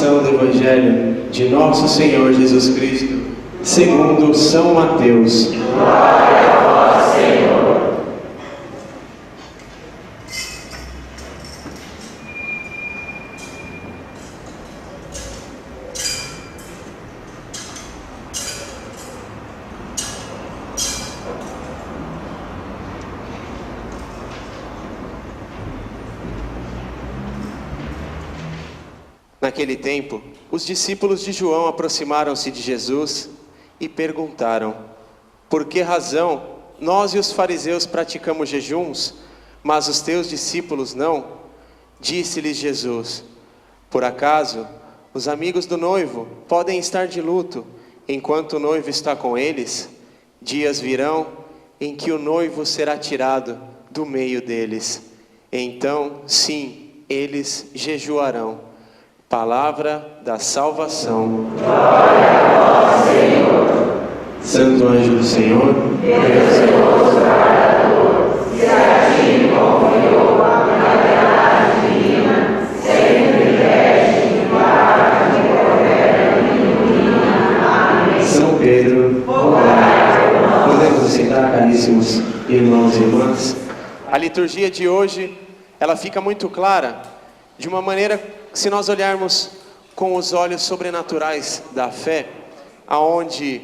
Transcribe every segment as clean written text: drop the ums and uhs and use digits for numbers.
Proclamação do Evangelho de Nosso Senhor Jesus Cristo, segundo São Mateus. Glória a vós, Senhor. Naquele tempo, os discípulos de João aproximaram-se de Jesus e perguntaram: por que razão nós e os fariseus praticamos jejuns, mas os teus discípulos não? Disse-lhes Jesus: por acaso os amigos do noivo podem estar de luto enquanto o noivo está com eles? Dias virão em que o noivo será tirado do meio deles. Então, sim, eles jejuarão. Palavra da salvação. Glória a vós, Senhor. Santo anjo do Senhor, Deus zeloso guardador, se a ti confiou a graça divina, sempre veste de guarda de correta e Amém. São Pedro, podemos sentar, caríssimos irmãos e irmãs. A liturgia de hoje, ela fica muito clara, de uma maneira, se nós olharmos com os olhos sobrenaturais da fé, aonde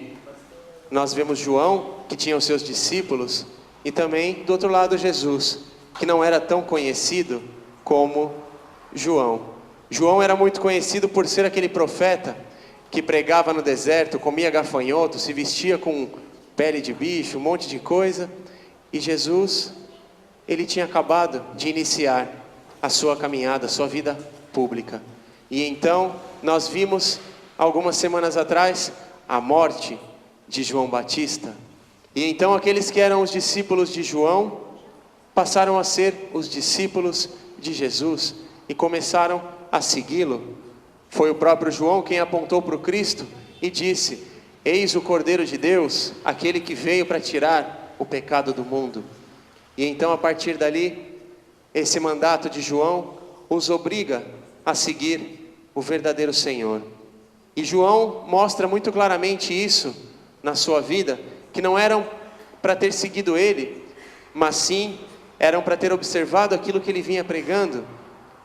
nós vemos João, que tinha os seus discípulos, e também do outro lado Jesus, que não era tão conhecido como João. João era muito conhecido por ser aquele profeta que pregava no deserto, comia gafanhoto, se vestia com pele de bicho, um monte de coisa. E Jesus, ele tinha acabado de iniciar a sua caminhada, a sua vida pública. E então nós vimos algumas semanas atrás a morte de João Batista. E então aqueles que eram os discípulos de João passaram a ser os discípulos de Jesus e começaram a segui-lo. Foi o próprio João quem apontou para o Cristo e disse: eis o Cordeiro de Deus, aquele que veio para tirar o pecado do mundo. E então, a partir dali, esse mandato de João os obriga a seguir o verdadeiro Senhor. E João mostra muito claramente isso na sua vida, que não eram para ter seguido ele, mas sim eram para ter observado aquilo que ele vinha pregando,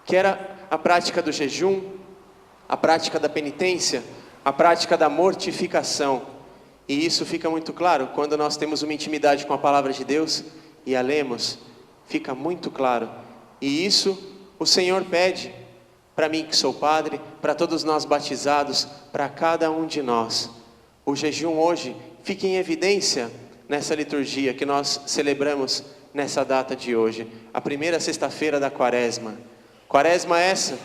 que era a prática do jejum, a prática da penitência, a prática da mortificação. E isso fica muito claro quando nós temos uma intimidade com a palavra de Deus e a lemos, fica muito claro. E isso o Senhor pede para mim que sou padre, para todos nós batizados, para cada um de nós. O jejum hoje fica em evidência nessa liturgia que nós celebramos nessa data de hoje, a primeira sexta-feira da Quaresma. Quaresma essa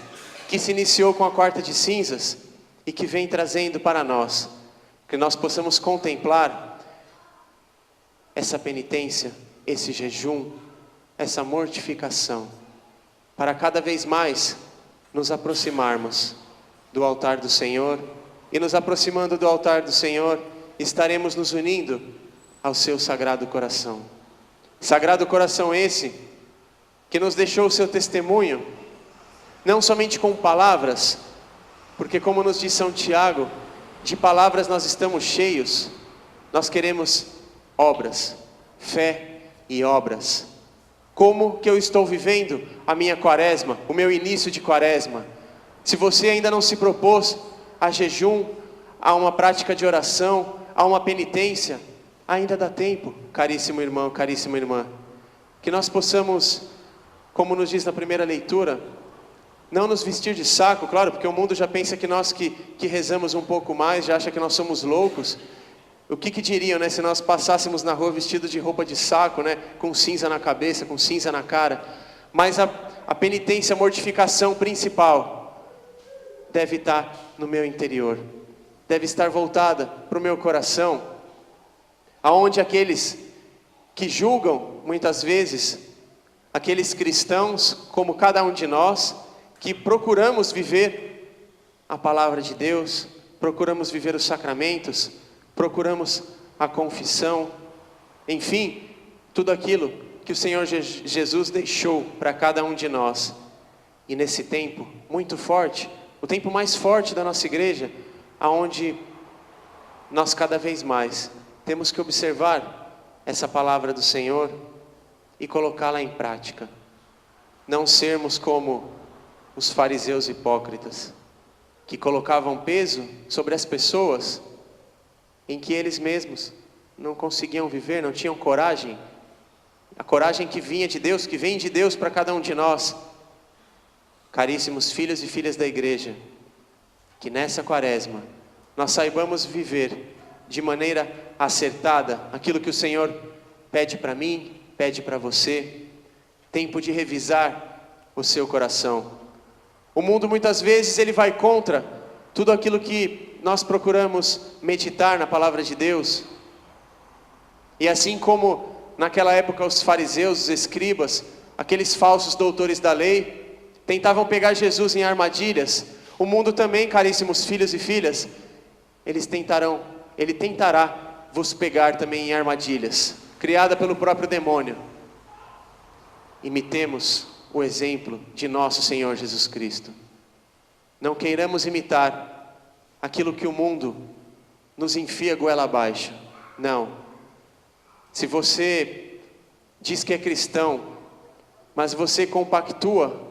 que se iniciou com a quarta de cinzas e que vem trazendo para nós, que nós possamos contemplar essa penitência, esse jejum, essa mortificação, para cada vez mais nos aproximarmos do altar do Senhor, e nos aproximando do altar do Senhor, estaremos nos unindo ao seu Sagrado Coração. Sagrado Coração esse, que nos deixou o seu testemunho, não somente com palavras, porque como nos diz São Tiago, de palavras nós estamos cheios, nós queremos obras, fé e obras. Como que eu estou vivendo a minha quaresma, o meu início de quaresma? Se você ainda não se propôs a jejum, a uma prática de oração, a uma penitência, ainda dá tempo, caríssimo irmão, caríssima irmã. Que nós possamos, como nos diz na primeira leitura, não nos vestir de saco, claro, porque o mundo já pensa que nós que rezamos um pouco mais, já acha que nós somos loucos. O que diriam, né, se nós passássemos na rua vestidos de roupa de saco, né, com cinza na cabeça, com cinza na cara? Mas a penitência, a mortificação principal deve estar no meu interior, deve estar voltada para o meu coração, aonde aqueles que julgam muitas vezes, aqueles cristãos como cada um de nós, que procuramos viver a palavra de Deus, procuramos viver os sacramentos, procuramos a confissão, enfim, tudo aquilo que o Senhor Jesus deixou para cada um de nós. E nesse tempo muito forte o tempo mais forte da nossa igreja, aonde nós cada vez mais temos que observar essa palavra do Senhor e colocá-la em prática. Não sermos como os fariseus hipócritas, que colocavam peso sobre as pessoas em que eles mesmos não conseguiam viver, não tinham coragem. A coragem que vinha de Deus, que vem de Deus para cada um de nós. Caríssimos filhos e filhas da igreja, que nessa quaresma nós saibamos viver de maneira acertada aquilo que o Senhor pede para mim, pede para você. Tempo de revisar o seu coração. O mundo muitas vezes ele vai contra tudo aquilo que nós procuramos meditar na palavra de Deus. E assim como naquela época os fariseus, os escribas, aqueles falsos doutores da lei, tentavam pegar Jesus em armadilhas, o mundo também, caríssimos filhos e filhas, ele tentará vos pegar também em armadilhas, criada pelo próprio demônio. Imitemos o exemplo de nosso Senhor Jesus Cristo. Não queiramos imitar aquilo que o mundo nos enfia goela abaixo. Não. Se você diz que é cristão, mas você compactua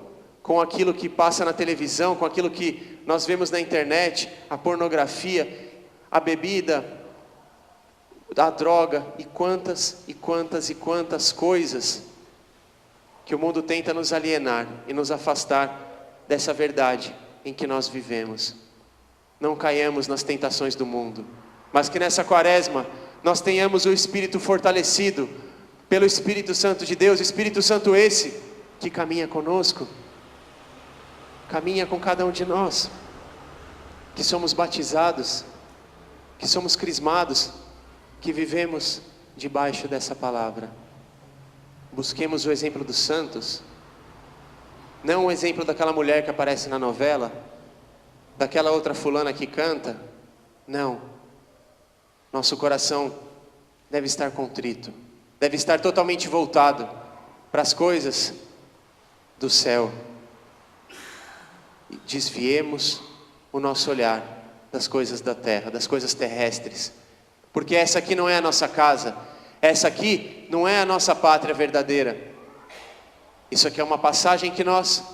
com aquilo que passa na televisão, com aquilo que nós vemos na internet, a pornografia, a bebida, a droga e quantas coisas que o mundo tenta nos alienar e nos afastar dessa verdade em que nós vivemos. Não caiamos nas tentações do mundo, mas que nessa quaresma nós tenhamos o Espírito fortalecido pelo Espírito Santo de Deus, Espírito Santo esse que caminha conosco, caminha com cada um de nós, que somos batizados, que somos crismados, que vivemos debaixo dessa palavra. Busquemos o exemplo dos santos, não o exemplo daquela mulher que aparece na novela, daquela outra fulana que canta. Não, nosso coração deve estar contrito, deve estar totalmente voltado para as coisas do céu. E desviemos o nosso olhar das coisas da terra, das coisas terrestres, porque essa aqui não é a nossa casa, essa aqui não é a nossa pátria verdadeira. Isso aqui é uma passagem que nós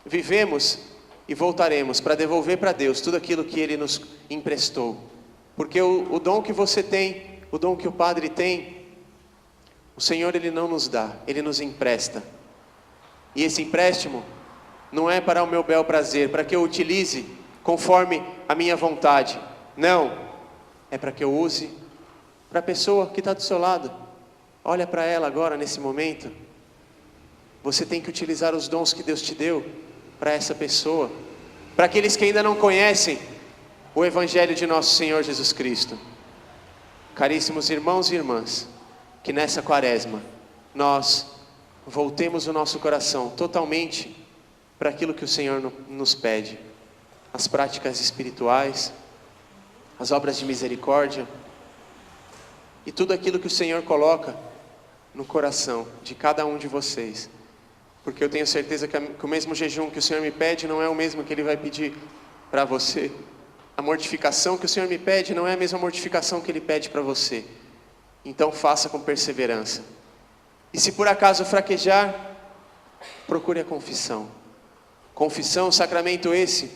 vivemos e voltaremos para devolver para Deus tudo aquilo que Ele nos emprestou. Porque o dom que você tem, o dom que o Padre tem, o Senhor Ele não nos dá, Ele nos empresta. E esse empréstimo não é para o meu bel prazer, para que eu utilize conforme a minha vontade. Não, é para que eu use para a pessoa que está do seu lado. Olha para ela agora, nesse momento. Você tem que utilizar os dons que Deus te deu para essa pessoa, para aqueles que ainda não conhecem o Evangelho de nosso Senhor Jesus Cristo. Caríssimos irmãos e irmãs, que nessa quaresma nós voltemos o nosso coração totalmente para aquilo que o Senhor nos pede, as práticas espirituais, as obras de misericórdia e tudo aquilo que o Senhor coloca no coração de cada um de vocês. Porque eu tenho certeza que o mesmo jejum que o Senhor me pede não é o mesmo que Ele vai pedir para você. A mortificação que o Senhor me pede não é a mesma mortificação que Ele pede para você. Então faça com perseverança. E se por acaso fraquejar, procure a confissão. Confissão, sacramento esse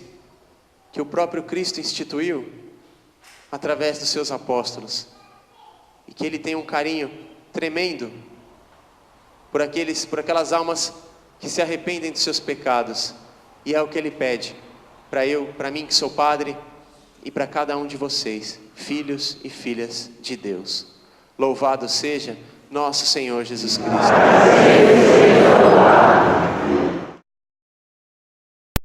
que o próprio Cristo instituiu através dos seus apóstolos. E que Ele tem um carinho tremendo por aquelas almas que se arrependem dos seus pecados. E é o que Ele pede para mim que sou padre, e para cada um de vocês, filhos e filhas de Deus. Louvado seja nosso Senhor Jesus Cristo.